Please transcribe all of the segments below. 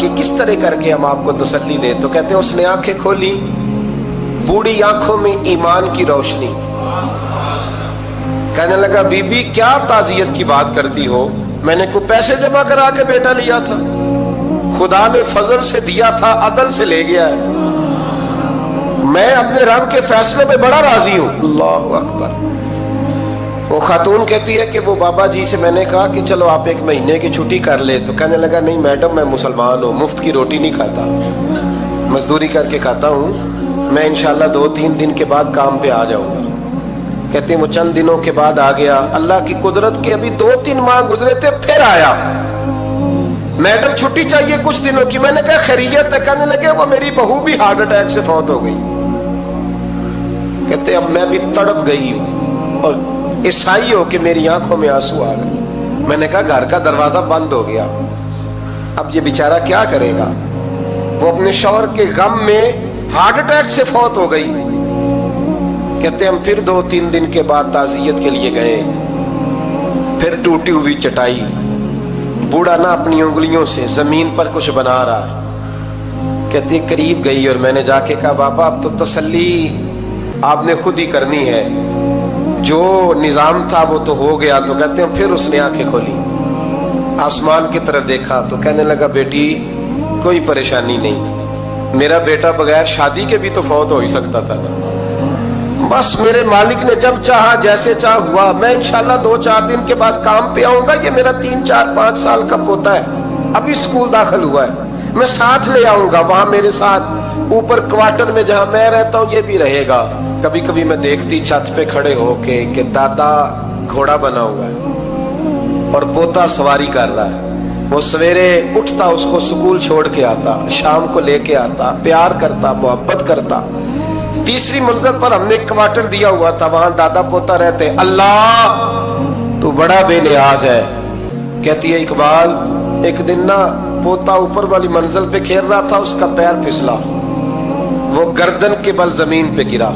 کہ کس طرح کر کے ہم آپ کو تسلی دیں. تو کہتے ہیں اس نے آنکھیں کھولی, بوڑھی آنکھوں میں ایمان کی روشنی. کہنے لگا بی بی کیا تعزیت کی بات کرتی ہو, میں نے کوئی پیسے جمع کرا کے بیٹا لیا تھا, خدا نے فضل سے دیا تھا, عدل سے لے گیا ہے, میں اپنے رب کے فیصلے میں بڑا راضی ہوں. اللہ اکبر. وہ خاتون کہتی ہے کہ وہ بابا جی سے میں نے کہا کہ چلو آپ 1 مہینے کی چھٹی کر لے. تو کہنے لگا نہیں میڈم میں مسلمان ہوں, مفت کی روٹی نہیں کھاتا, مزدوری کر کے کھاتا ہوں, میں انشاءاللہ 2-3 دن کے بعد کام پہ آ جاؤں گا. کہتے ہیں وہ چند دنوں کے بعد آ گیا. اللہ کی قدرت کے ابھی 2-3 ماہ گزرے تھے, پھر آیا. میڈم چھٹی چاہیے کچھ دنوں کی. میں نے کہا خیریت ہے. کہنے لگے وہ میری بہو بھی ہارٹ اٹیک سے فوت ہو گئی. کہتے اب میں بھی تڑپ گئی ہوں اور عیسائی ہو کہ میری آنکھوں میں آنسو آ گئے. میں نے کہا گھر کا دروازہ بند ہو گیا, اب یہ بیچارہ کیا کرے گا. وہ اپنے شوہر کے غم میں ہارٹ اٹیک سے فوت ہو گئی. کہتے ہم پھر 2-3 دن کے بعد تعزیت کے لیے گئے. پھر ٹوٹی ہوئی چٹائی, بوڑھا نہ اپنی انگلیوں سے زمین پر کچھ بنا رہا ہے. کہتے قریب گئی اور میں نے جا کے کہا بابا اب تو تسلی آپ نے خود ہی کرنی ہے, جو نظام تھا وہ تو ہو گیا. تو کہتے ہیں پھر اس نے آنکھیں کھولی, آسمان کی طرف دیکھا تو کہنے لگا بیٹی کوئی پریشانی نہیں, میرا بیٹا بغیر شادی کے بھی تو فوت ہو ہی سکتا تھا نا, بس میرے مالک نے جب چاہا جیسے چاہ ہوا. میں انشاءاللہ 2-4 دن کے بعد کام پہ آؤں گا. یہ میرا 3-4-5 سال کا پوتا ہے, ابھی اسکول داخل ہوا ہے, میں ساتھ لے آؤں گا. وہاں میرے ساتھ اوپر کوارٹر میں جہاں میں رہتا ہوں یہ بھی رہے گا. کبھی کبھی میں دیکھتی چھت پہ کھڑے ہو کے کہ دادا گھوڑا بنا ہوا ہے اور پوتا سواری کر رہا ہے. وہ سویرے اٹھتا, اس کو سکول چھوڑ کے آتا, شام کو لے کے آتا, پیار کرتا, محبت کرتا. 3ری منزل پر ہم نے کوارٹر دیا ہوا تھا, وہاں دادا پوتا رہتے. اللہ تو بڑا بے نیاز ہے. کہتی ہے اقبال ایک دن نا پوتا اوپر والی منزل پہ کھیل رہا تھا, اس کا پیر پھسلا, وہ گردن کے بل زمین پہ گرا.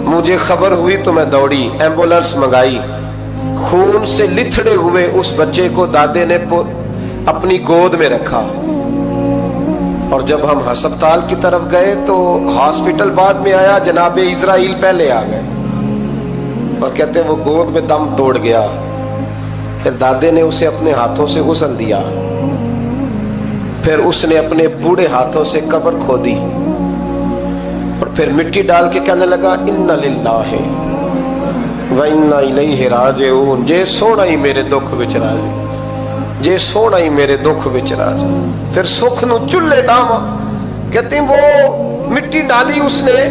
مجھے خبر ہوئی تو میں دوڑی, ایمبولنس منگائی. خون سے لتھڑے ہوئے اس بچے کو دادے نے اپنی گود میں رکھا. اور جب ہم ہسپتال کی طرف گئے تو ہاسپٹل بعد میں آیا, جناب اسرائیل پہلے آ گئے اور کہتے ہیں وہ گود میں دم توڑ گیا. پھر دادے نے اسے اپنے ہاتھوں سے غسل دیا, پھر اس نے اپنے بوڑھے ہاتھوں سے قبر کھودی اور پھر مٹی ڈال کے کہنے لگا انا للہ و انا الیہ راجعون. جے سونا ہی میرے دکھ وچ راضی, جے سونا ہی میرے دکھ وچ راضی. پھر سکھ نو چلے ڈاواں. کہتے ہیں وہ مٹی ڈالی اس نے,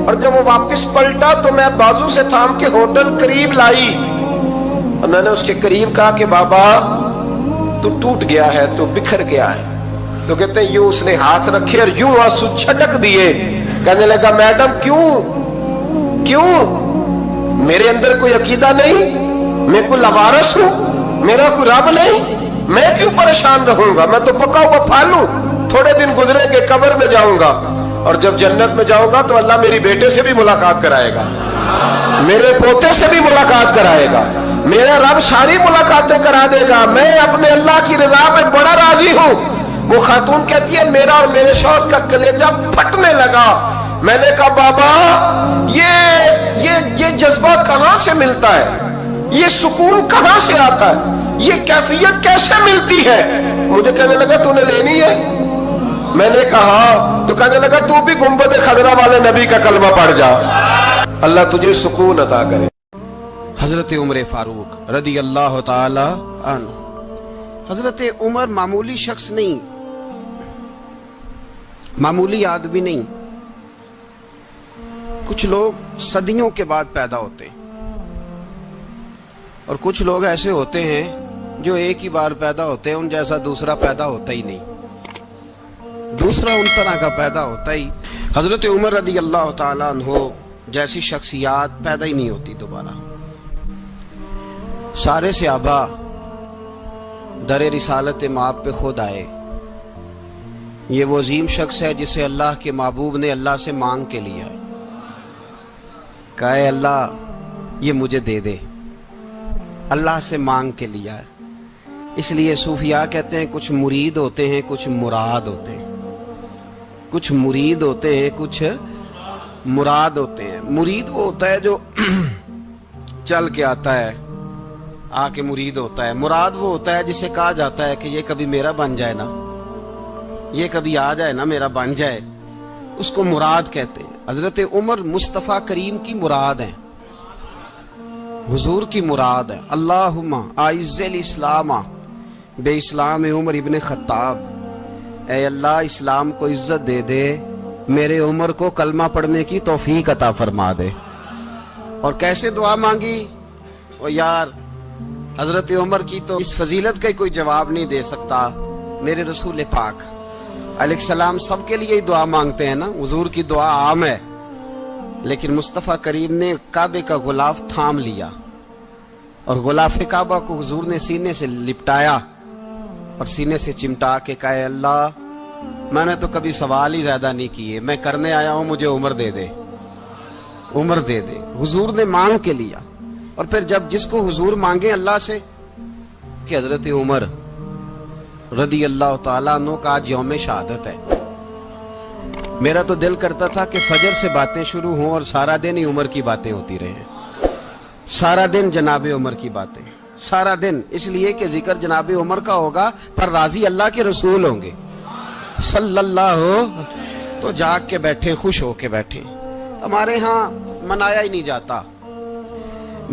اور جب وہ واپس پلٹا تو میں بازو سے تھام کے ہوٹل قریب لائی اور میں نے اس کے قریب کہا کہ بابا تو ٹوٹ گیا ہے, تو بکھر گیا ہے. تو کہتے ہیں یوں اس نے ہاتھ رکھے اور یوں آنسو چھٹک دیے. کہنے لگا میڈم کیوں میرے اندر کوئی عقیدہ نہیں, میں کوئی لوارث ہوں, میرا کوئی رب نہیں, میں کیوں پریشان رہوں گا, میں تو پکا ہوا پھل ہوں. تھوڑے دن گزریں گے قبر میں جاؤں گا, اور جب جنت میں جاؤں گا تو اللہ میری بیٹے سے بھی ملاقات کرائے گا, میرے پوتے سے بھی ملاقات کرائے گا, میرا رب ساری ملاقاتیں کرا دے گا. میں اپنے اللہ کی رضا میں بڑا راضی ہوں. وہ خاتون کہتی ہے میرا اور میرے شوہر کا کلیجہ پھٹنے لگا. میں نے کہا بابا یہ جذبہ کہاں سے ملتا ہے, یہ سکون کہاں سے آتا ہے, یہ کیفیت کیسے ملتی ہے. مجھے کہنے لگا تو نے لینی ہے. میں نے کہا تو کہنے لگا تو بھی گنبد خضرا والے نبی کا کلمہ پڑھ جا, اللہ تجھے سکون عطا کرے. حضرت عمر فاروق رضی اللہ تعالی عنہ. حضرت عمر معمولی شخص نہیں, معمولی آدمی نہیں. کچھ لوگ صدیوں کے بعد پیدا ہوتے ہیں اور کچھ لوگ ایسے ہوتے ہیں جو ایک ہی بار پیدا ہوتے ہیں, ان جیسا دوسرا پیدا ہوتا ہی نہیں, دوسرا ان طرح کا پیدا ہوتا ہی. حضرت عمر رضی اللہ تعالیٰ عنہ جیسی شخصیات پیدا ہی نہیں ہوتی دوبارہ. سارے صحابہ در رسالت مآب پہ خود آئے. یہ وہ عظیم شخص ہے جسے اللہ کے محبوب نے اللہ سے مانگ کے لیا, کہا اے اللہ یہ مجھے دے دے. اللہ سے مانگ کے لیا ہے. اس لیے صوفیاء کہتے ہیں کچھ مرید ہوتے ہیں کچھ مراد ہوتے ہیں، کچھ مرید ہوتے ہیں کچھ مراد ہوتے ہیں۔ مرید وہ ہوتا ہے جو چل کے آتا ہے، آ کے مرید ہوتا ہے۔ مراد وہ ہوتا ہے جسے کہا جاتا ہے کہ یہ کبھی میرا بن جائے نا، یہ کبھی آ جائے نا، میرا بن جائے، اس کو مراد کہتے ہیں۔ حضرت عمر مصطفیٰ کریم کی مراد ہیں، حضور کی مراد ہے۔ اللہم اعز الاسلام بے اسلام عمر ابن خطاب، اے اللہ اسلام کو عزت دے دے، میرے عمر کو کلمہ پڑھنے کی توفیق عطا فرما دے۔ اور کیسے دعا مانگی؟ او یار حضرت عمر کی تو اس فضیلت کا کوئی جواب نہیں دے سکتا، میرے رسول پاک علیہ السلام سب کے لیے ہی دعا مانگتے ہیں نا، حضور کی دعا عام ہے، لیکن مصطفیٰ کریم نے کعبے کا غلاف تھام لیا اور غلاف کعبہ کو حضور نے سینے سے لپٹایا اور سینے سے چمٹا کے کہا، اے اللہ میں نے تو کبھی سوال ہی زیادہ نہیں کیے، میں کرنے آیا ہوں، مجھے عمر دے دے، عمر دے دے۔ حضور نے مانگ کے لیا۔ اور پھر جب جس کو حضور مانگے اللہ سے کہ حضرت عمر رضی اللہ تعالیٰ عنہ کا آج یوم شہادت ہے، میرا تو دل کرتا تھا کہ فجر سے باتیں شروع ہوں اور سارا دن ہی عمر کی باتیں ہوتی رہیں، سارا دن جناب عمر کی باتیں، سارا دن، اس لیے کہ ذکر جناب عمر کا ہوگا پر راضی اللہ کے رسول ہوں گے صلی اللہ، تو جاگ کے بیٹھے، خوش ہو کے بیٹھے۔ ہمارے ہاں منایا ہی نہیں جاتا،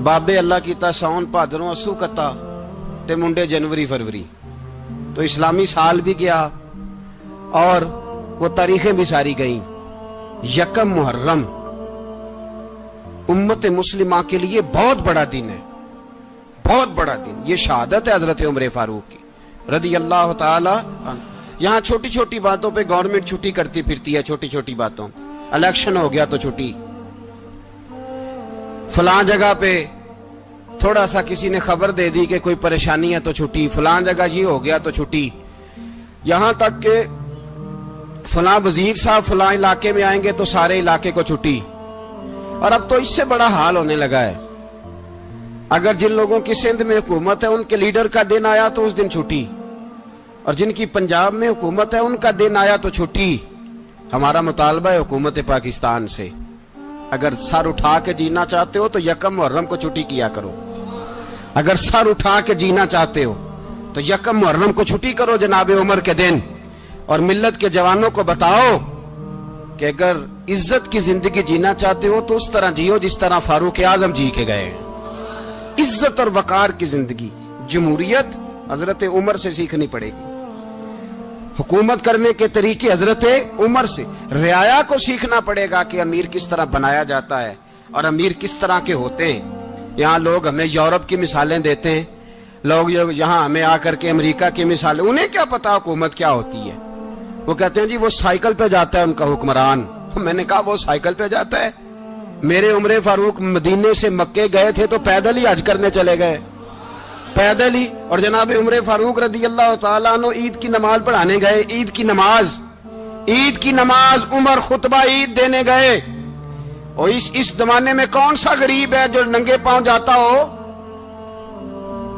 بابے اللہ کی تا ساون بھادروں اسو کتا تے منڈے جنوری فروری، تو اسلامی سال بھی گیا اور وہ تاریخیں بھی ساری گئیں۔ یکم محرم امت مسلمہ کے لیے بہت بڑا دن ہے، بہت بڑا دن، یہ شہادت ہے حضرت عمر فاروق کی رضی اللہ تعالی عنہ۔ یہاں چھوٹی چھوٹی باتوں پہ گورنمنٹ چھٹی کرتی پھرتی ہے، چھوٹی چھوٹی باتوں، الیکشن ہو گیا تو چھٹی، فلاں جگہ پہ تھوڑا سا کسی نے خبر دے دی کہ کوئی پریشانی ہے تو چھٹی، فلاں جگہ یہ ہو گیا تو چھٹی، یہاں تک کہ فلاں وزیر صاحب فلاں علاقے میں آئیں گے تو سارے علاقے کو چھٹی۔ اور اب تو اس سے بڑا حال ہونے لگا ہے، اگر جن لوگوں کی سندھ میں حکومت ہے ان کے لیڈر کا دن آیا تو اس دن چھٹی، اور جن کی پنجاب میں حکومت ہے ان کا دن آیا تو چھٹی۔ ہمارا مطالبہ ہے حکومت پاکستان سے، اگر سر اٹھا کے جینا چاہتے ہو تو یکم محرم کو چھٹی کیا کرو، اگر سر اٹھا کے جینا چاہتے ہو تو یکم محرم کو چھٹی کرو جناب عمر کے دن، اور ملت کے جوانوں کو بتاؤ کہ اگر عزت کی زندگی جینا چاہتے ہو تو اس طرح جیو جس طرح فاروق اعظم جی کے گئے ہیں، عزت اور وقار کی زندگی۔ جمہوریت حضرت عمر سے سیکھنی پڑے گی، حکومت کرنے کے طریقے حضرت عمر سے، رعایا کو سیکھنا پڑے گا کہ امیر کس طرح بنایا جاتا ہے اور امیر کس طرح کے ہوتے ہیں۔ یہاں لوگ ہمیں یورپ کی مثالیں دیتے ہیں، لوگ یہاں ہمیں آ کر کے امریکہ کی مثالیں، انہیں کیا پتا حکومت کیا ہوتی ہے، وہ کہتے ہیں جی وہ سائیکل پہ جاتا ہے ان کا حکمران۔ میں نے کہا وہ سائیکل پہ جاتا ہے؟ میرے عمر فاروق مدینے سے مکے گئے تھے تو پیدل ہی حج کرنے چلے گئے، پیدل ہی، اور جناب عمر فاروق رضی اللہ تعالیٰ عنہ عید کی نماز پڑھانے گئے، عید کی نماز عمر خطبہ عید دینے گئے۔ اور اس زمانے میں کون سا غریب ہے جو ننگے پاؤں جاتا ہو؟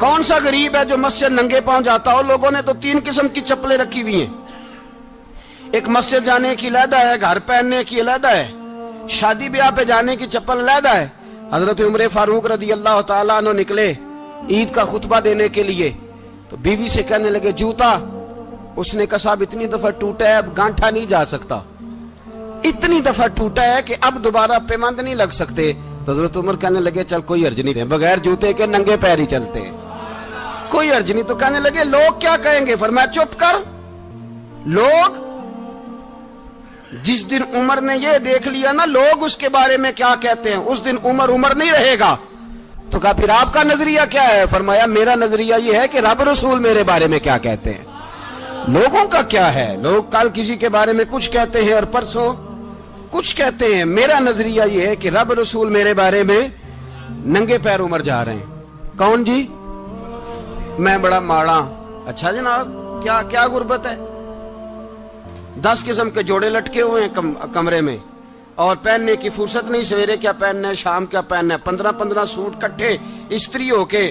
کون سا غریب ہے جو مسجد ننگے پاؤں جاتا ہو؟ لوگوں نے تو 3 قسم کی چپلیں رکھی ہوئی ہیں، ایک مسجد جانے کی علیحدہ ہے، گھر پہننے کی علیحدہ ہے، شادی بیاہ پہ جانے کی چپل علیحدہ ہے۔ حضرت عمر فاروق رضی اللہ تعالیٰ عنہ نکلے عید کا خطبہ دینے کے لیے تو بیوی سے کہنے لگے جوتا، اس نے کہا صاحب اتنی دفعہ ٹوٹا ہے اب گانٹھا نہیں جا سکتا، اتنی دفعہ ٹوٹا ہے کہ اب دوبارہ پیمند نہیں لگ سکتے۔ تو حضرت عمر کہنے لگے چل کوئی حرج نہیں، بغیر جوتے کے ننگے پیر ہی چلتے ہیں، کوئی حرج نہیں۔ تو کہنے لگے لوگ کیا کہیں گے؟ فرمایا چپ کر، لوگ جس دن عمر نے یہ دیکھ لیا نا لوگ اس کے بارے میں کیا کہتے ہیں، اس دن عمر نہیں رہے گا۔ تو کہا پھر آپ کا نظریہ کیا ہے؟ فرمایا میرا نظریہ یہ ہے کہ رب رسول میرے بارے میں کیا کہتے ہیں، لوگوں کا کیا ہے؟ لوگ کل کسی کے بارے میں کچھ کہتے ہیں اور پرسوں کچھ کہتے ہیں، میرا نظریہ یہ ہے کہ رب رسول میرے بارے میں ننگے پیر عمر جا رہے ہیں۔ کون جی؟ میں بڑا ماڑا۔ اچھا جناب کیا غربت ہے؟ 10 قسم کے جوڑے لٹکے ہوئے ہیں کمرے میں اور پہننے کی فرصت نہیں، سویرے کیا پہننا ہے، شام کیا پہننا ہے، 15 سوٹ کٹھے استری ہو کے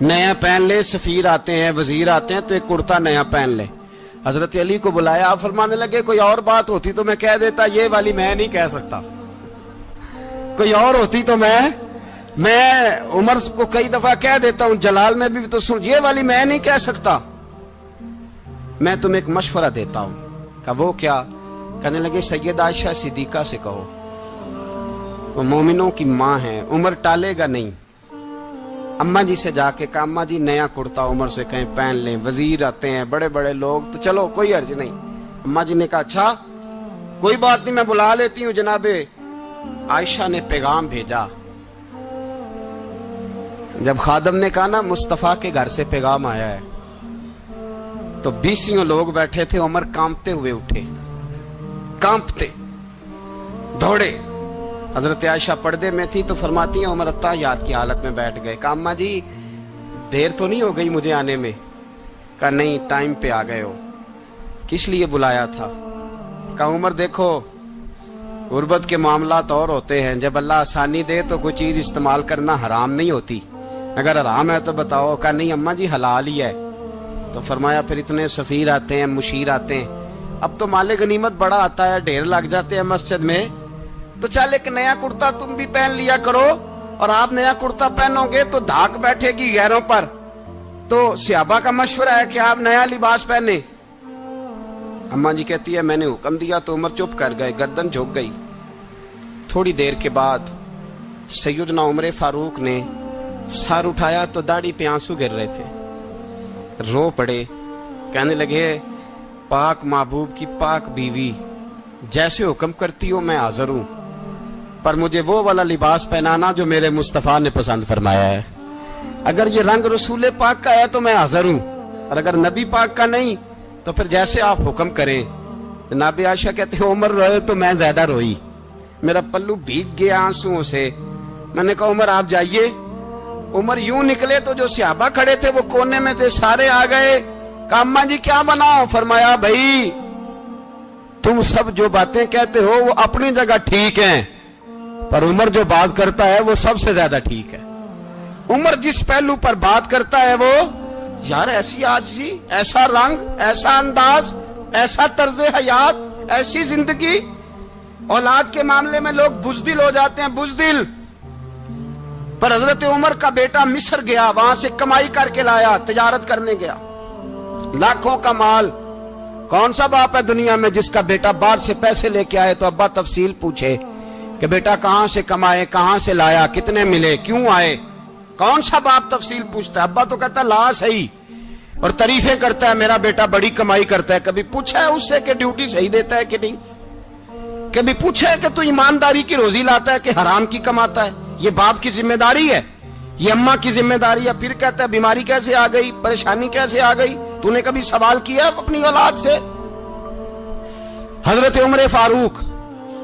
نیا پہن لے, سفیر آتے ہیں, وزیر آتے ہیں تو ایک کرتا نیا پہن لے. حضرت علی کو بلایا, آپ فرمانے لگے کوئی اور بات ہوتی تو میں کہہ دیتا, یہ والی میں نہیں کہہ سکتا. کوئی اور ہوتی تو میں عمر کو کئی دفعہ کہہ دیتا ہوں, جلال میں بھی تو سن, یہ والی میں نہیں کہہ سکتا. میں تمہیں ایک مشورہ دیتا ہوں. کہا وہ کیا؟ کہنے لگے سید عائشہ صدیقہ سے کہو, وہ مومنوں کی ماں ہیں, عمر ٹالے گا نہیں. اماں جی سے جا کے کہا اماں جی نیا کرتا عمر سے کہیں پہن لیں, وزیر آتے ہیں, بڑے بڑے لوگ, تو چلو کوئی حرج نہیں. اماں جی نے کہا اچھا کوئی بات نہیں, میں بلا لیتی ہوں. جناب عائشہ نے پیغام بھیجا. جب خادم نے کہا نا مصطفیٰ کے گھر سے پیغام آیا ہے, تو 20 لوگ بیٹھے تھے. عمر کانپتے ہوئے اٹھے, کانپتے دوڑے. حضرت عائشہ پردے میں تھی تو فرماتی ہیں عمر اتحیات کی حالت میں بیٹھ گئے. کہا اماں جی دیر تو نہیں ہو گئی مجھے آنے میں؟ کہا نہیں, ٹائم پہ آ گئے ہو. کس لیے بلایا تھا؟ کہا عمر دیکھو غربت کے معاملات اور ہوتے ہیں, جب اللہ آسانی دے تو کوئی چیز استعمال کرنا حرام نہیں ہوتی, اگر حرام ہے تو بتاؤ. کہا نہیں اماں جی حلال ہی ہے. تو فرمایا پھر اتنے سفیر آتے ہیں, مشیر آتے ہیں, اب تو مال غنیمت بڑا آتا ہے, ڈھیر لگ جاتے ہیں مسجد میں, تو چل ایک نیا کرتا تم بھی پہن لیا کرو, اور آپ نیا کرتا پہنو گے تو دھاک بیٹھے گی غیروں پر. تو صحابہ کا مشورہ ہے کہ آپ نیا لباس پہنے. اماں جی کہتی ہے میں نے حکم دیا تو عمر چپ کر گئے, گردن جھک گئی. تھوڑی دیر کے بعد سیدنا عمر فاروق نے سر اٹھایا تو داڑھی پہ آنسو گر رہے تھے, رو پڑے. کہنے لگے پاک محبوب کی پاک بیوی, جیسے حکم کرتی ہو میں حاضر ہوں, پر مجھے وہ والا لباس پہنانا جو میرے مصطفیٰ نے پسند فرمایا ہے. اگر یہ رنگ رسول پاک کا ہے تو میں حاضر ہوں, اور اگر نبی پاک کا نہیں تو پھر جیسے آپ حکم کریں. جناب عائشہ کہتے ہیں عمر روئے تو میں زیادہ روئی, میرا پلو بھیگ گیا آنسوؤں سے. میں نے کہا عمر آپ جائیے. عمر یوں نکلے تو جو صحابہ کھڑے تھے وہ کونے میں تھے, سارے آ گئے. کہا اماں جی کیا بناؤ؟ فرمایا بھائی تم سب جو باتیں کہتے ہو وہ اپنی جگہ ٹھیک ہیں, پر عمر جو بات کرتا ہے وہ سب سے زیادہ ٹھیک ہے. عمر جس پہلو پر بات کرتا ہے وہ, یار ایسی عاجزی, ایسا رنگ, ایسا انداز, ایسا طرز حیات, ایسی زندگی. اولاد کے معاملے میں لوگ بزدل ہو جاتے ہیں, بزدل. پر حضرت عمر کا بیٹا مصر گیا, وہاں سے کمائی کر کے لایا, تجارت کرنے گیا, لاکھوں کا مال. کون سا باپ ہے دنیا میں جس کا بیٹا باہر سے پیسے لے کے آئے تو ابا تفصیل پوچھے کہ بیٹا کہاں سے کمائے, کہاں سے لایا, کتنے ملے, کیوں آئے؟ کون سا باپ تفصیل پوچھتا ہے؟ ابا تو کہتا ہے لا صحیح, اور تعریفیں کرتا ہے میرا بیٹا بڑی کمائی کرتا ہے. کبھی پوچھا ہے اس سے کہ ڈیوٹی صحیح دیتا ہے کہ نہیں؟ کبھی پوچھا ہے کہ تو ایمانداری کی روزی لاتا ہے کہ حرام کی کماتا ہے؟ یہ باپ کی ذمہ داری ہے, یہ اماں کی ذمہ داری ہے. پھر کہتا ہے بیماری کیسے آ گئی, پریشانی کیسے آ گئی, تو نے کبھی سوال کیا اپنی اولاد سے؟ حضرت عمر فاروق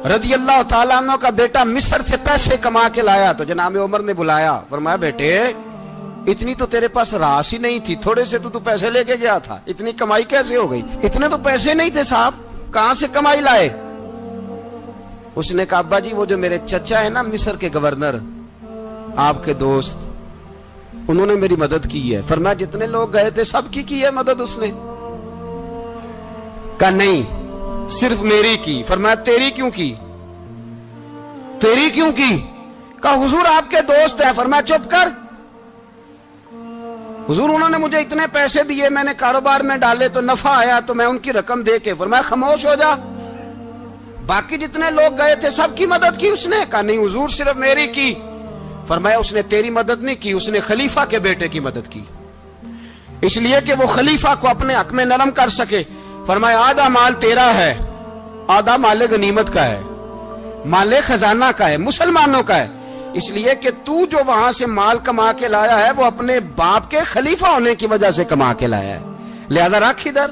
رضی اللہ تعالیٰ عنہ کا بیٹا مصر سے پیسے کما کے لایا تو جناب عمر نے بلایا, فرمایا بیٹے اتنی تو تیرے پاس راس ہی نہیں تھی, تھوڑے سے تو پیسے لے کے گیا تھا, اتنی کمائی کیسے ہو گئی؟ اتنے تو پیسے نہیں تھے صاحب, کہاں سے کمائی لائے؟ اس نے کہا ابا جی وہ جو میرے چچا ہے نا مصر کے گورنر, آپ کے دوست, انہوں نے میری مدد کی ہے. فرمایا جتنے لوگ گئے تھے سب کی ہے مدد اس نے؟ کہا نہیں صرف میری کی. فرمایا تیری کیوں کی؟ تیری کیوں کی؟ کہا حضور آپ کے دوست ہیں. فرمایا چپ کر, حضور انہوں نے مجھے اتنے پیسے دیے, میں نے کاروبار میں ڈالے تو نفع آیا تو میں ان کی رقم دے کے. فرمایا خاموش ہو جا, باقی جتنے لوگ گئے تھے سب کی مدد کی اس نے؟ کہا نہیں حضور صرف میری کی. فرمایا اس نے تیری مدد نہیں کی, اس نے خلیفہ کے بیٹے کی مدد کی, اس لیے کہ وہ خلیفہ کو اپنے حق میں نرم کر سکے. فرمایا آدھا مال تیرا ہے, آدھا مال غنیمت کا ہے, مال خزانہ کا ہے, مسلمانوں کا ہے, اس لیے کہ تو جو وہاں سے مال کما کے لایا ہے وہ اپنے باپ کے خلیفہ ہونے کی وجہ سے کما کے لایا ہے, لہذا رکھ ادھر.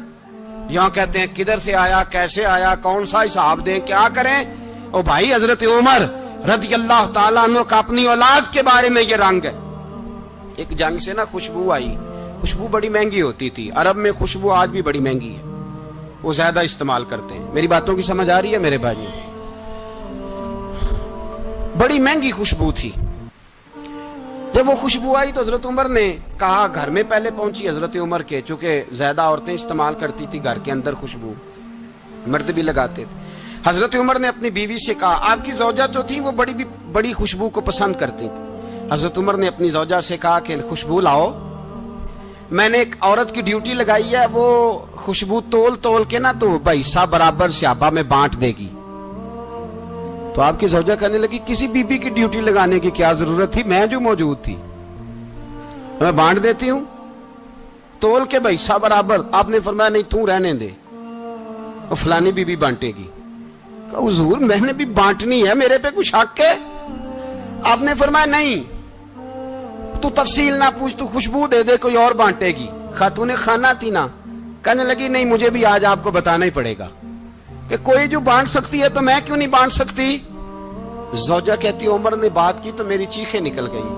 یہاں کہتے ہیں کدھر سے آیا, کیسے آیا, کون سا حساب دیں, کیا کریں؟ او بھائی حضرت عمر رضی اللہ تعالیٰ عنہ کا اپنی اولاد کے بارے میں یہ رنگ ہے. ایک جنگ سے نا خوشبو آئی, خوشبو بڑی مہنگی ہوتی تھی, عرب میں خوشبو آج بھی بڑی مہنگی ہے, وہ زیادہ استعمال کرتے ہیں. میری باتوں کی سمجھ آ رہی ہے میرے بھائیوں؟ بڑی مہنگی خوشبو تھی. جب وہ خوشبو آئی تو حضرت عمر نے کہا, گھر میں پہلے پہنچی حضرت عمر کے, چونکہ زیادہ عورتیں استعمال کرتی تھی گھر کے اندر خوشبو, مرد بھی لگاتے تھے. حضرت عمر نے اپنی بیوی سے کہا, آپ کی زوجہ جو تھی وہ بڑی خوشبو کو پسند کرتی تھی. حضرت عمر نے اپنی زوجہ سے کہا کہ خوشبو لاؤ, میں نے ایک عورت کی ڈیوٹی لگائی ہے, وہ خوشبو تول کے نا تو حصہ برابر صحابہ میں بانٹ دے گی. تو آپ کی زوجہ کہنے لگی, کسی بی بی کی ڈیوٹی لگانے کی کیا ضرورت تھی, میں جو موجود تھی میں بانٹ دیتی ہوں تول کے حصہ برابر. آپ نے فرمایا نہیں, تو رہنے دے, اور فلانی بی بی بانٹے گی. کہا حضور میں نے بھی بانٹنی ہے, میرے پہ کچھ حق ہے؟ آپ نے فرمایا نہیں, تو تفصیل نہ پوچھ, تو خوشبو دے دے, کوئی اور بانٹے گی. خاتون خانہ تھی نا, کہنے لگی نہیں مجھے بھی آج آپ کو بتانا ہی پڑے گا کہ کوئی جو بانٹ سکتی ہے تو میں کیوں نہیں بانٹ سکتی. زوجہ کہتی عمر نے بات کی تو میری چیخیں نکل گئی.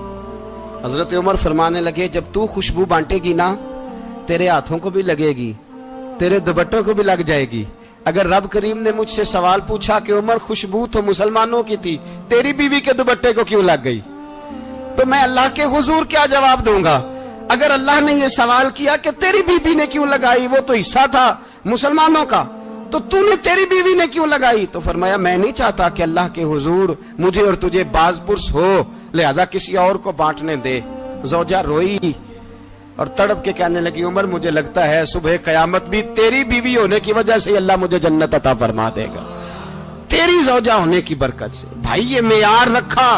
حضرت عمر فرمانے لگے, جب تو خوشبو بانٹے گی نا تیرے ہاتھوں کو بھی لگے گی, تیرے دوپٹوں کو بھی لگ جائے گی. اگر رب کریم نے مجھ سے سوال پوچھا کہ عمر خوشبو تو مسلمانوں کی تھی, تیری بیوی کے دوپٹے کو کیوں لگ گئی, تو میں اللہ کے حضور کیا جواب دوں گا؟ اگر اللہ نے یہ سوال کیا کہ تیری بیوی نے کیوں لگائی, وہ تو حصہ تھا مسلمانوں کا, تو نے تیری بیوی نے کیوں لگائی؟ تو فرمایا میں نہیں چاہتا کہ اللہ کے حضور مجھے اور تجھے باز پرس ہو, لہذا کسی اور کو بانٹنے دے. زوجہ روئی اور تڑپ کے کہنے لگی, عمر مجھے لگتا ہے صبح قیامت بھی تیری بیوی ہونے کی وجہ سے اللہ مجھے جنت عطا فرما دے گا, تیری زوجہ ہونے کی برکت سے. بھائی یہ معیار رکھا,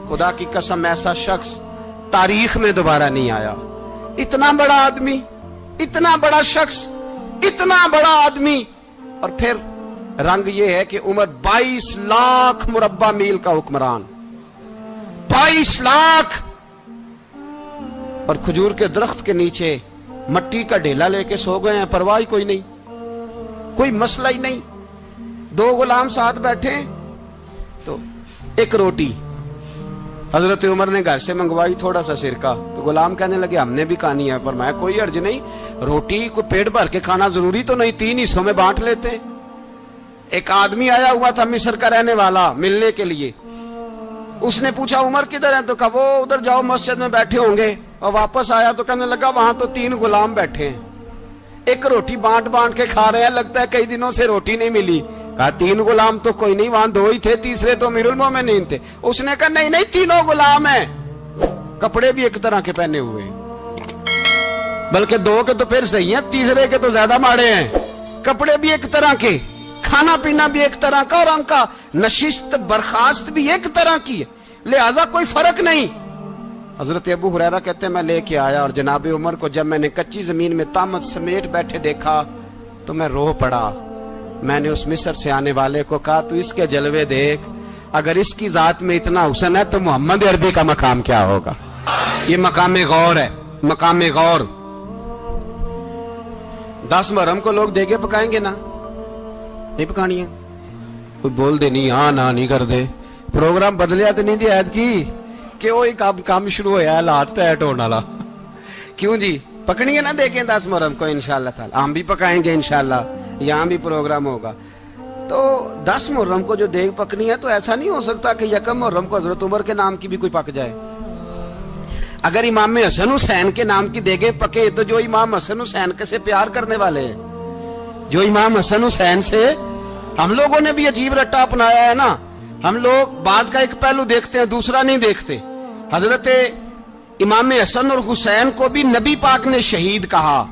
خدا کی قسم ایسا شخص تاریخ میں دوبارہ نہیں آیا. اتنا بڑا آدمی, اتنا بڑا شخص, اتنا بڑا آدمی, اور پھر رنگ یہ ہے کہ عمر 22 لاکھ مربع میل کا حکمران, 22 لاکھ, اور کھجور کے درخت کے نیچے مٹی کا ڈھیلا لے کے سو گئے ہیں, پرواہ کوئی نہیں, کوئی مسئلہ ہی نہیں. 2 غلام ساتھ بیٹھے تو ایک روٹی حضرت عمر نے گھر سے منگوائی, تھوڑا سا سرکہ, تو غلام کہنے لگے ہم نے بھی کھانی ہے. فرمایا کوئی حرج نہیں, روٹی کو پیٹ بھر کے کھانا ضروری تو نہیں, 3 حصوں میں بانٹ لیتے. ایک آدمی آیا ہوا تھا مصر کا رہنے والا ملنے کے لیے, اس نے پوچھا عمر کدھر ہیں, تو کہا وہ ادھر جاؤ مسجد میں بیٹھے ہوں گے. اور واپس آیا تو کہنے لگا وہاں تو 3 غلام بیٹھے ہیں, ایک روٹی بانٹ کے کھا رہے ہیں, لگتا ہے کئی دنوں سے روٹی نہیں ملی. کہا 3 غلام تو کوئی نہیں, وہاں 2 ہی تھے, تیسرے تو امیر المومنین تھے. اس نے کہا نہیں 3 غلام ہیں, کپڑے بھی ایک طرح کے پہنے ہوئے, بلکہ 2 کے تو پھر صحیح ہیں, تیسرے کے تو زیادہ ماڑے ہیں. کپڑے بھی ایک طرح کے, کھانا پینا بھی ایک طرح کا, اور ان کا نشست برخاست بھی ایک طرح کی ہے, لہذا کوئی فرق نہیں. حضرت ابو ہریرہ کہتے ہیں میں لے کے آیا, اور جناب عمر کو جب میں نے کچی زمین میں تامت سمیٹ بیٹھے دیکھا تو میں رو پڑا. میں نے اس مصر سے آنے والے کو کہا تو اس کے جلوے دیکھ, اگر اس کی ذات میں اتنا حسن ہے تو محمد عربی کا مقام کیا ہوگا. یہ مقام غور ہے, مقام غور. 10 محرم کو لوگ دیگے پکائیں گے نا, نہیں پکانی ہے, کوئی بول دے نہیں, ہاں نہ نہیں کر دے, پروگرام بدلیا تو نہیں دی عید کی کہ وہ کام شروع ہویا ہے لات ٹائٹ ہونے والا. کیوں جی, پکنی ہے نا دیکھیں 10 محرم کو انشاءاللہ تعالی, ہم بھی پکائیں گے انشاءاللہ, یہاں بھی پروگرام ہوگا. تو 10 محرم کو جو دیگ پکنی ہے تو ایسا نہیں ہو سکتا کہ 1 محرم کو حضرت عمر کے نام کی بھی کوئی پک جائے. اگر امام حسن حسین کے نام کی دیگیں پکے تو جو امام حسن حسین سے پیار کرنے والے ہیں, جو امام حسن حسین سے, ہم لوگوں نے بھی عجیب رٹا اپنایا ہے نا, ہم لوگ بات کا ایک پہلو دیکھتے ہیں دوسرا نہیں دیکھتے. حضرت امام حسن اور حسین کو بھی نبی پاک نے شہید کہا,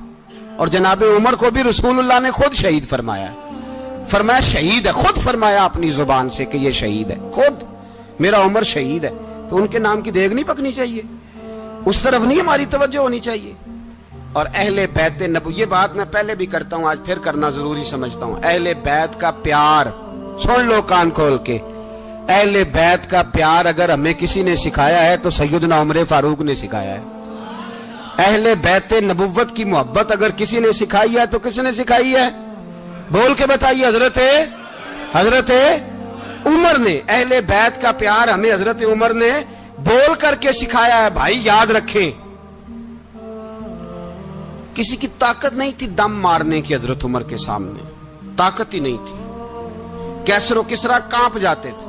اور جناب عمر کو بھی رسول اللہ نے خود شہید فرمایا. فرمایا شہید ہے, خود فرمایا اپنی زبان سے کہ یہ شہید ہے, خود میرا عمر شہید ہے. تو ان کے نام کی دیگ نہیں پکنی چاہیے, اس طرف نہیں ہماری توجہ ہونی چاہیے. اور اہل بیت نبوی, یہ بات میں پہلے بھی کرتا ہوں, آج پھر کرنا ضروری سمجھتا ہوں. اہل بیت کا پیار سن لو کان کھول کے, اہل بیت کا پیار اگر ہمیں کسی نے سکھایا ہے تو سیدنا عمر فاروق نے سکھایا ہے. اہل بیت نبوت کی محبت اگر کسی نے سکھائی ہے تو کس نے سکھائی ہے؟ بول کے بتائیے. حضرت عمر نے. اہل بیت کا پیار ہمیں حضرت عمر نے بول کر کے سکھایا ہے. بھائی یاد رکھیں, کسی کی طاقت نہیں تھی دم مارنے کی حضرت عمر کے سامنے, طاقت ہی نہیں تھی. کیسر و کسرا کانپ جاتے تھے,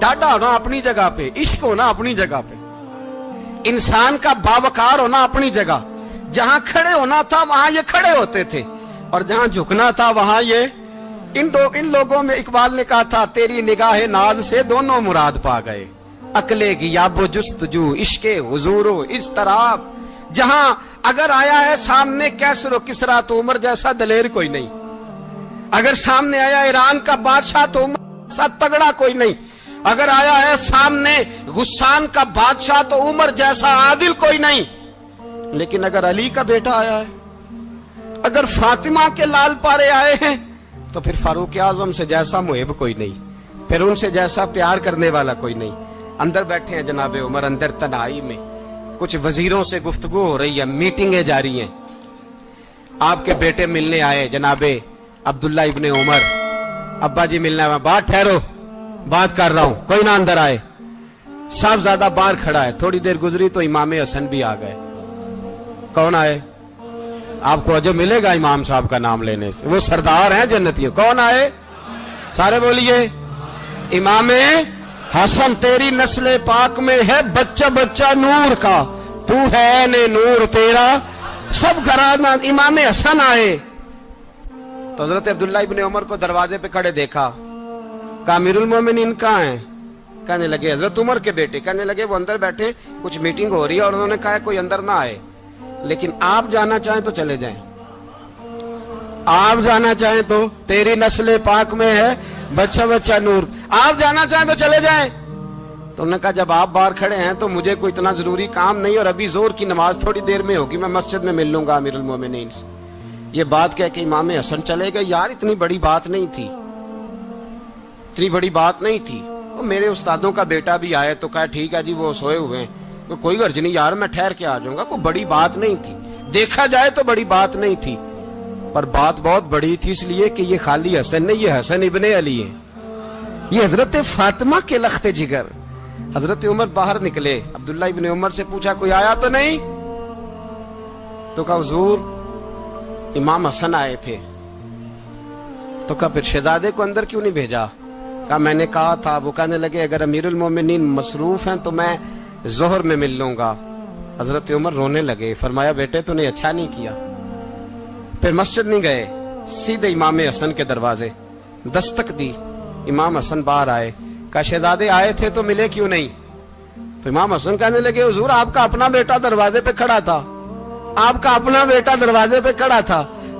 ڈاڈا ہونا اپنی جگہ پہ، عشق ہونا اپنی جگہ پہ، انسان کا باوقار ہونا اپنی جگہ، جہاں کھڑے ہونا تھا وہاں یہ کھڑے ہوتے تھے، اور جہاں جھکنا تھا وہاں یہ ان لوگوں میں اقبال نے کہا تھا تیری نگاہ ناز سے دونوں مراد پا گئے، عقلِ غیاب و جستجو، عشق حضور و اضطراب، جہاں اگر آیا ہے سامنے کیسر و کسریٰ تو عمر جیسا دلیر کوئی نہیں، اگر سامنے آیا ایران کا بادشاہ تو عمر جیسا تگڑا کوئی نہیں، اگر آیا ہے سامنے غسان کا بادشاہ تو عمر جیسا عادل کوئی نہیں، لیکن اگر علی کا بیٹا آیا ہے، اگر فاطمہ کے لال پارے آئے ہیں تو پھر فاروق اعظم سے جیسا محب کوئی نہیں، پھر ان سے جیسا پیار کرنے والا کوئی نہیں۔ اندر بیٹھے ہیں جناب عمر، اندر تنہائی میں کچھ وزیروں سے گفتگو ہو رہی ہے، میٹنگیں جاری ہیں، آپ کے بیٹے ملنے آئے جناب عبداللہ ابن عمر، ابا جی ملنا ہے، بات ٹھہرو بات کر رہا ہوں، کوئی نہ اندر آئے، صاحب زیادہ باہر کھڑا ہے، تھوڑی دیر گزری تو امام حسن بھی آ گئے۔ کون آئے؟ آپ کو جو ملے گا امام صاحب کا نام لینے سے، وہ سردار ہیں جنتیوں۔ کون آئے؟ سارے بولیے امام حسن، تیری نسل پاک میں ہے بچہ بچہ نور کا، تو ہے نے نور تیرا سب گھرانہ۔ امام حسن آئے تو حضرت عبداللہ ابن عمر کو دروازے پہ کھڑے دیکھا، کہا امیر المومنین کہاں ہیں؟ کہنے لگے حضرت عمر کے بیٹے۔ کہنے لگے وہ اندر بیٹھے، کچھ میٹنگ ہو رہی ہے، اور انہوں نے کہا کوئی اندر نہ آئے، لیکن آپ جانا چاہیں تو چلے جائیں، آپ جانا چاہیں تو، تیری نسل پاک میں ہے بچہ بچہ نور، آپ جانا چاہیں تو چلے جائیں۔ تو انہوں نے کہا جب آپ باہر کھڑے ہیں تو مجھے کوئی اتنا ضروری کام نہیں، اور ابھی زور کی نماز تھوڑی دیر میں ہوگی، میں مسجد میں مل لوں گا امیر المومنین سے۔ یہ بات کہہ کے امام حسن چلے گئے۔ یار اتنی بڑی بات نہیں تھی، اتنی بڑی بات نہیں تھی، وہ میرے استادوں کا بیٹا بھی آئے تو کہا ٹھیک ہے جی وہ سوئے ہوئے ہیں، کوئی غرض نہیں یار میں ٹھہر کے آ جاؤں گا، کوئی بڑی بات نہیں تھی، دیکھا جائے تو بڑی بات نہیں تھی، پر بات بہت بڑی تھی، اس لیے کہ یہ خالی حسن نہیں، یہ حسن ابن علی ہے، یہ حضرت فاطمہ کے لخت جگر۔ حضرت عمر باہر نکلے، عبداللہ ابن عمر سے پوچھا کوئی آیا تو نہیں؟ تو کہا حضور امام حسن آئے تھے۔ تو کہا پھر شہزادے کو اندر کیوں نہیں بھیجا؟ کہا میں نے کہا تھا۔ وہ کہنے لگے اگر امیر المومنین مصروف ہیں تو میں ظہر میں مل لوں گا۔ حضرت عمر رونے لگے، فرمایا بیٹے تو نے اچھا نہیں کیا۔ پھر مسجد نہیں گئے، سیدھے امام حسن کے دروازے دستک دی، امام حسن باہر آئے، کہا شہزادے آئے تھے تو ملے کیوں نہیں؟ تو امام حسن کہنے لگے حضور آپ کا اپنا بیٹا دروازے پہ کھڑا تھا، آپ کا اپنا بیٹا دروازے پہ کھڑا تھا،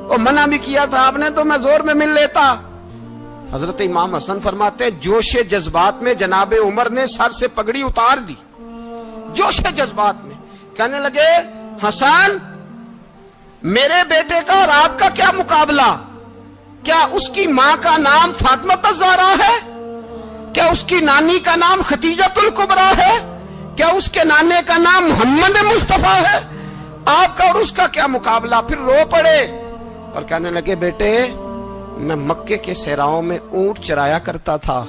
اور منع بھی کیا تھا آپ نے تو میں زور میں مل لیتا۔ حضرت امام حسن فرماتے جوش جذبات میں جناب عمر نے سر سے پگڑی اتار دی، جوش جذبات میں کہنے لگے حسن میرے بیٹے کا اور آپ کا کیا مقابلہ؟ کیا اس کی ماں کا نام فاطمہ الزہرا ہے؟ کیا اس کی نانی کا نام خدیجۃ الکبریٰ ہے؟ کیا اس کے نانے کا نام محمد مصطفیٰ ہے؟ آپ کا اور اس کا کیا مقابلہ؟ پھر رو پڑے اور کہنے لگے بیٹے میں مکے کے صحراؤں میں اونٹ چرایا کرتا تھا،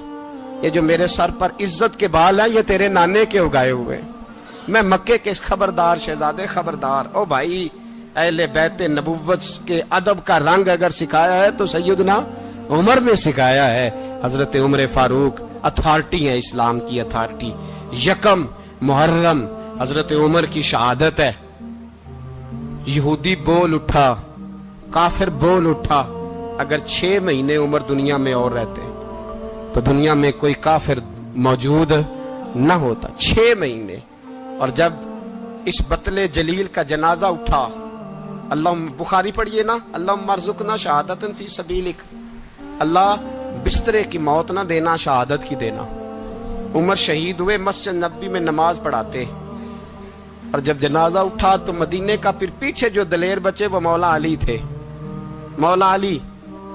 یہ جو میرے سر پر عزت کے بال ہیں یہ تیرے نانے کے اگائے ہوئے، میں مکے کے خبردار شہزادے خبردار۔ او بھائی اہل بیت نبوت کے ادب کا رنگ اگر سکھایا ہے تو سیدنا عمر نے سکھایا ہے۔ حضرت عمر فاروق اتھارٹی ہے، اسلام کی اتھارٹی۔ یکم محرم حضرت عمر کی شہادت ہے۔ یہودی بول اٹھا، کافر بول اٹھا، اگر 6 مہینے عمر دنیا میں اور رہتے تو دنیا میں کوئی کافر موجود نہ ہوتا۔ 6 مہینے، اور جب اس بطل جلیل کا جنازہ اٹھا، اللہ بخاری پڑھیے نا، اللہم ارزقنا شہادتن فی سبیلک، اللہ بسترے کی موت نہ دینا، شہادت کی دینا۔ عمر شہید ہوئے، مسجد نبوی میں نماز پڑھاتے، اور جب جنازہ اٹھا تو مدینے کا پھر پیچھے جو دلیر بچے وہ مولا علی تھے۔ مولا علی،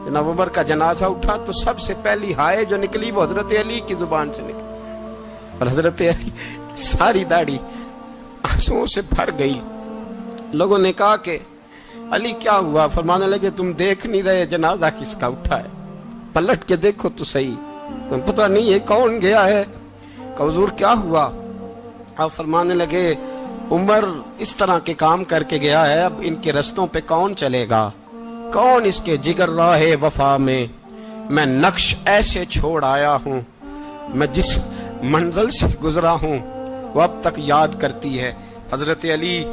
جناب عمر کا جنازہ اٹھا تو سب سے پہلی ہائے جو نکلی وہ حضرت علی کی زبان سے نکلی، اور حضرت علی ساری داڑھی آنسوؤں سے بھر گئی۔ لوگوں نے کہا کہ علی کیا ہوا؟ فرمانے لگے تم دیکھ نہیں رہے جنازہ کس کا اٹھا ہے، پلٹ کے دیکھو تو صحیح، تم پتہ نہیں یہ کون گیا ہے؟ کہ حضور کیا ہوا؟ آپ فرمانے لگے عمر اس طرح کے کام کر کے گیا ہے، اب ان کے رستوں پہ کون چلے گا؟ کون اس کے جگر راہ وفا میں؟ میں نقش ایسے چھوڑ آیا ہوں میں جس منزل سے گزرا ہوں وہ اب تک یاد کرتی ہے. حضرت علی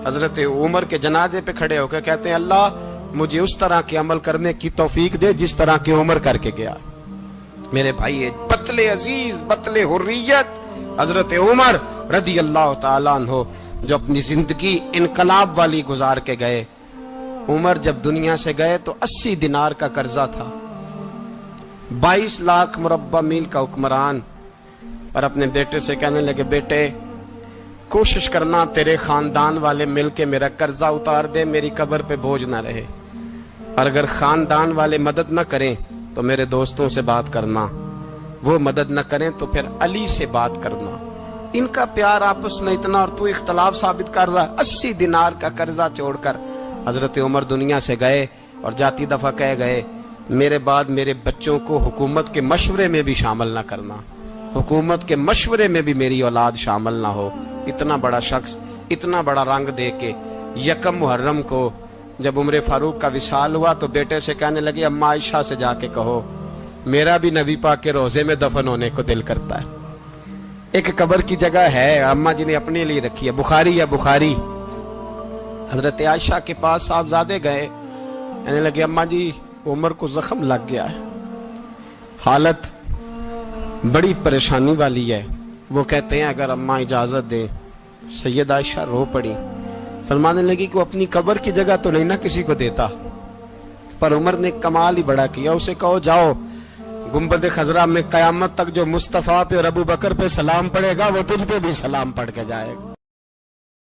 حضرت عمر کے جنازے پہ کھڑے ہو کے کہتے ہیں اللہ مجھے اس طرح کے عمل کرنے کی توفیق دے جس طرح کی عمر کر کے گیا. میرے بھائی بطل عزیز بطل حریت حضرت عمر رضی اللہ تعالیٰ عنہ جو اپنی زندگی انقلاب والی گزار کے گئے. عمر جب دنیا سے گئے تو 80 دینار کا قرضہ تھا. 22 لاکھ مربع میل کا حکمران. اور اپنے بیٹے سے کہنے لگے بیٹے کوشش کرنا تیرے خاندان والے مل کے میرا قرضہ اتار دے, میری قبر پہ بوجھ نہ رہے. اور اگر خاندان والے مدد نہ کریں تو میرے دوستوں سے بات کرنا, وہ مدد نہ کریں تو پھر علی سے بات کرنا. ان کا پیار آپس میں اتنا اور تو اختلاف ثابت کر رہا. 80 دینار کا قرضہ چھوڑ کر حضرت عمر دنیا سے گئے اور جاتی دفعہ کہہ گئے میرے بعد میرے بچوں کو حکومت کے مشورے میں بھی شامل نہ کرنا, حکومت کے مشورے میں بھی میری اولاد شامل نہ ہو. اتنا بڑا شخص اتنا بڑا رنگ دے کے یکم محرم کو جب عمر فاروق کا وصال ہوا تو بیٹے سے کہنے لگے اماں عائشہ سے جا کے کہو میرا بھی نبی پاک کے روزے میں دفن ہونے کو دل کرتا ہے. ایک قبر کی جگہ ہے اماں جی نے اپنے لیے رکھی ہے, بخاری ہے بخاری. حضرت عائشہ کے پاس صاحبزادے گئے, کہنے لگے اماں جی عمر کو زخم لگ گیا ہے, حالت بڑی پریشانی والی ہے. وہ کہتے ہیں اگر اماں اجازت دیں. سید عائشہ رو پڑی, فرمانے لگی کہ وہ اپنی قبر کی جگہ تو نہیں نہ کسی کو دیتا, پر عمر نے کمال ہی بڑا کیا. اسے کہو جاؤ گنبد خضرا میں قیامت تک جو مصطفیٰ پہ اور ابو بکر پہ سلام پڑے گا وہ تجھ پہ بھی سلام پڑھ کے جائے گا.